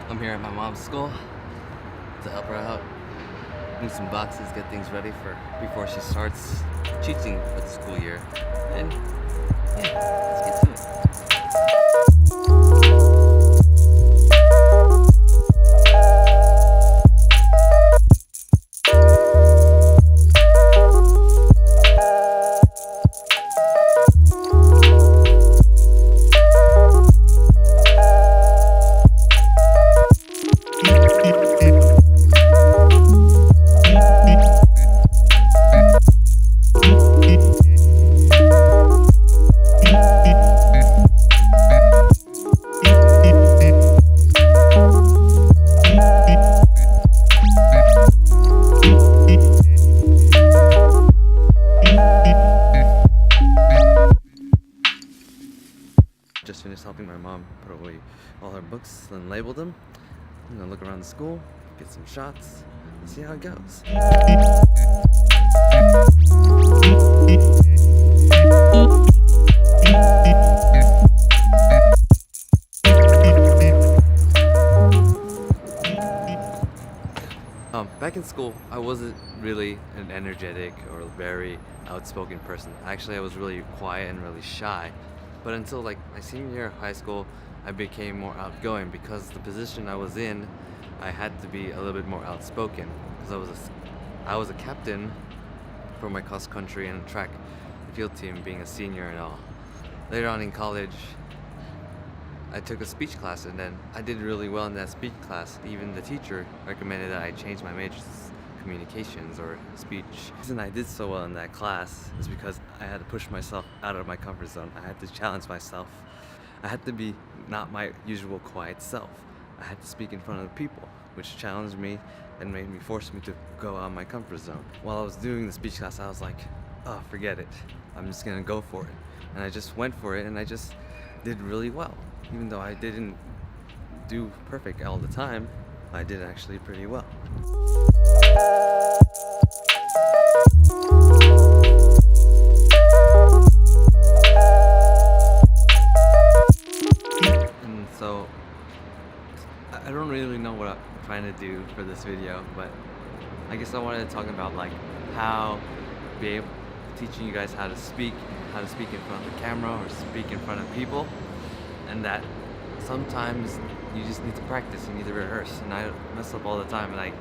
I'm here at my mom's school to help her out, move some boxes, get things ready for before she starts teaching for the school year. And yeah, let's get to it. Just finished helping my mom put away all her books and label them. I'm gonna look around the school, get some shots, and see how it goes. Back in school, I wasn't really an energetic or very outspoken person. Actually, I was really quiet and really shy. But until like my senior year of high school, I became more outgoing because the position I was in, I had to be a little bit more outspoken because I was a captain for my cross country and track field team, being a senior and all. Later on in college, I took a speech class and then I did really well in that speech class. Even the teacher recommended that I change my major to communications or speech. The reason I did so well in that class is because I had to push myself out of my comfort zone. I had to challenge myself. I had to be not my usual quiet self. I had to speak in front of people, which challenged me and forced me to go out of my comfort zone. While I was doing the speech class, I was like, oh, forget it. I'm just gonna go for it. And I just went for it and I just did really well. Even though I didn't do perfect all the time, I did actually pretty well. And so, I don't really know what I'm trying to do for this video, but I guess I wanted to talk about like how teaching you guys how to speak in front of the camera or speak in front of people. And that sometimes you just need to practice, you need to rehearse. And I mess up all the time and I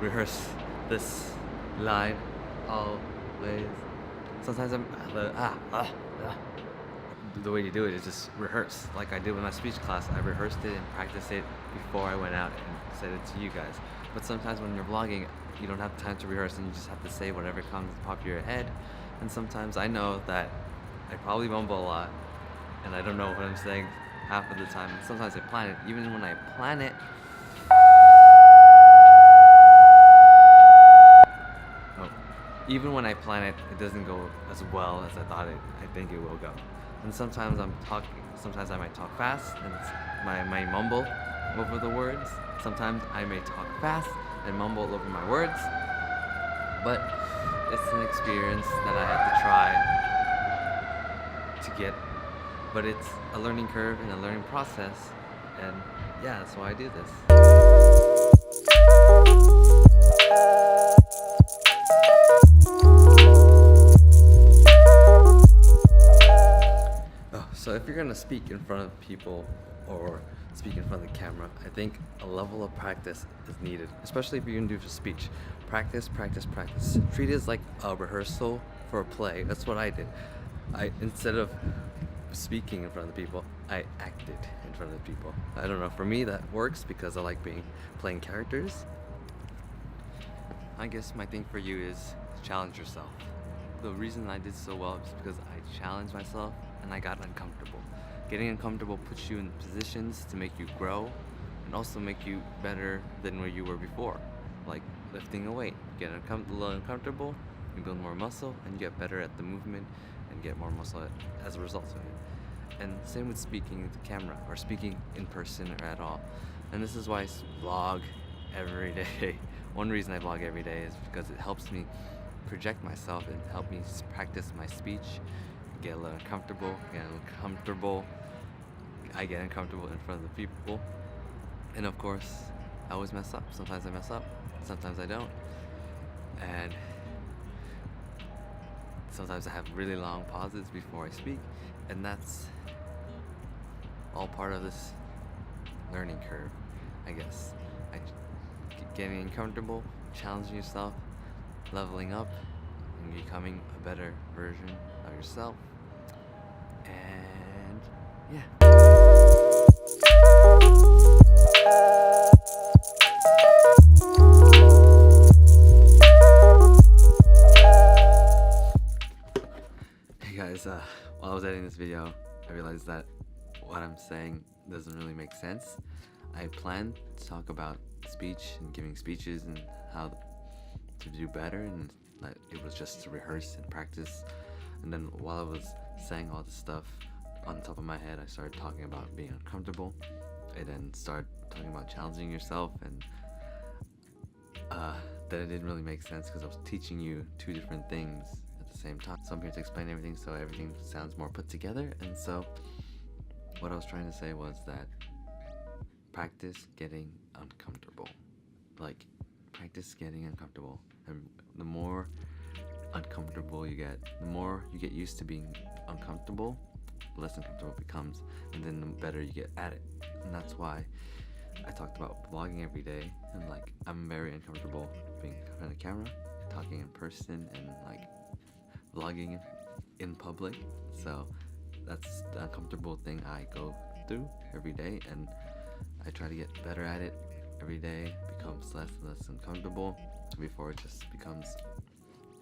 rehearse this line always. Sometimes the way you do it is just rehearse. Like I did with my speech class, I rehearsed it and practiced it before I went out and said it to you guys. But sometimes when you're vlogging, you don't have time to rehearse and you just have to say whatever comes pop of your head. And sometimes I know that I probably mumble a lot and I don't know what I'm saying half of the time. And sometimes I plan it. Even when I plan it, it doesn't go as well as I think it will go. And sometimes sometimes I might talk fast and my mumble over the words. Sometimes I may talk fast and mumble over my words. But it's an experience that I have to try to get. But it's a learning curve and a learning process, and yeah, that's why I do this. So if you're gonna speak in front of people or speak in front of the camera, I think a level of practice is needed, especially if you're gonna do a speech. Practice, practice, practice. Treat it as like a rehearsal for a play. That's what I did. Instead of speaking in front of the people, I acted in front of the people. I don't know, for me that works because I like playing characters. I guess my thing for you is challenge yourself. The reason I did so well is because I challenged myself and I got uncomfortable. Getting uncomfortable puts you in positions to make you grow and also make you better than where you were before. Like lifting a weight, get uncomfortable, you build more muscle and you get better at the movement and get more muscle as a result of it. And same with speaking to camera or speaking in person or at all. And this is why I vlog every day. One reason I vlog every day is because it helps me project myself and help me practice my speech, get a little uncomfortable, I get uncomfortable in front of the people. And of course, I always mess up. Sometimes I mess up, sometimes I don't. And sometimes I have really long pauses before I speak, and that's all part of this learning curve, I guess. Getting uncomfortable, challenging yourself, leveling up, and becoming a better version of yourself. And yeah. Hey guys, while I was editing this video, I realized that what I'm saying doesn't really make sense. I planned to talk about speech and giving speeches and how to do better, and that it was just to rehearse and practice. And then while I was saying all this stuff on the top of my head, I started talking about being uncomfortable, and then started talking about challenging yourself, and that it didn't really make sense because I was teaching you two different things at the same time. So I'm here to explain everything so everything sounds more put together. And so what I was trying to say was that practice getting uncomfortable. Like, practice getting uncomfortable. And the more uncomfortable you get, the more you get used to being uncomfortable, the less uncomfortable it becomes, and then the better you get at it. And that's why I talked about vlogging every day, and like, I'm very uncomfortable being in front of the camera, talking in person, and like vlogging in public. So that's the uncomfortable thing I go through every day, and I try to get better at it every day, becomes less and less uncomfortable before it just becomes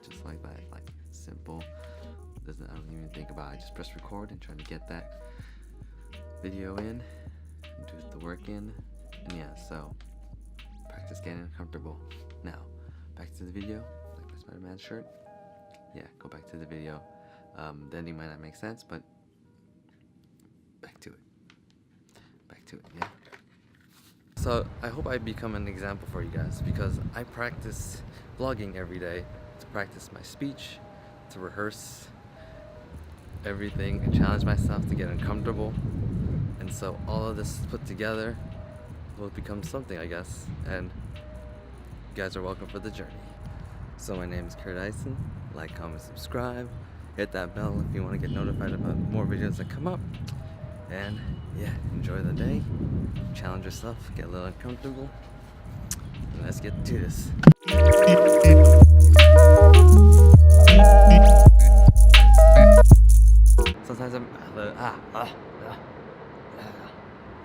just like that, like simple. I don't even think about it. I just press record and try to get that video in and do the work in. And yeah, so practice getting uncomfortable. Now, back to the video, like my Spider-Man shirt. Yeah, go back to the video. The ending might not make sense, but back to it. Back to it, yeah. So I hope I become an example for you guys, because I practice vlogging every day to practice my speech, to rehearse everything, and challenge myself to get uncomfortable. And so all of this put together will become something, I guess, and you guys are welcome for the journey. So my name is Kurt Eisen. Like, comment, subscribe, hit that bell if you want to get notified about more videos that come up. And yeah, enjoy the day, challenge yourself, get a little uncomfortable, and let's get to this. Sometimes I'm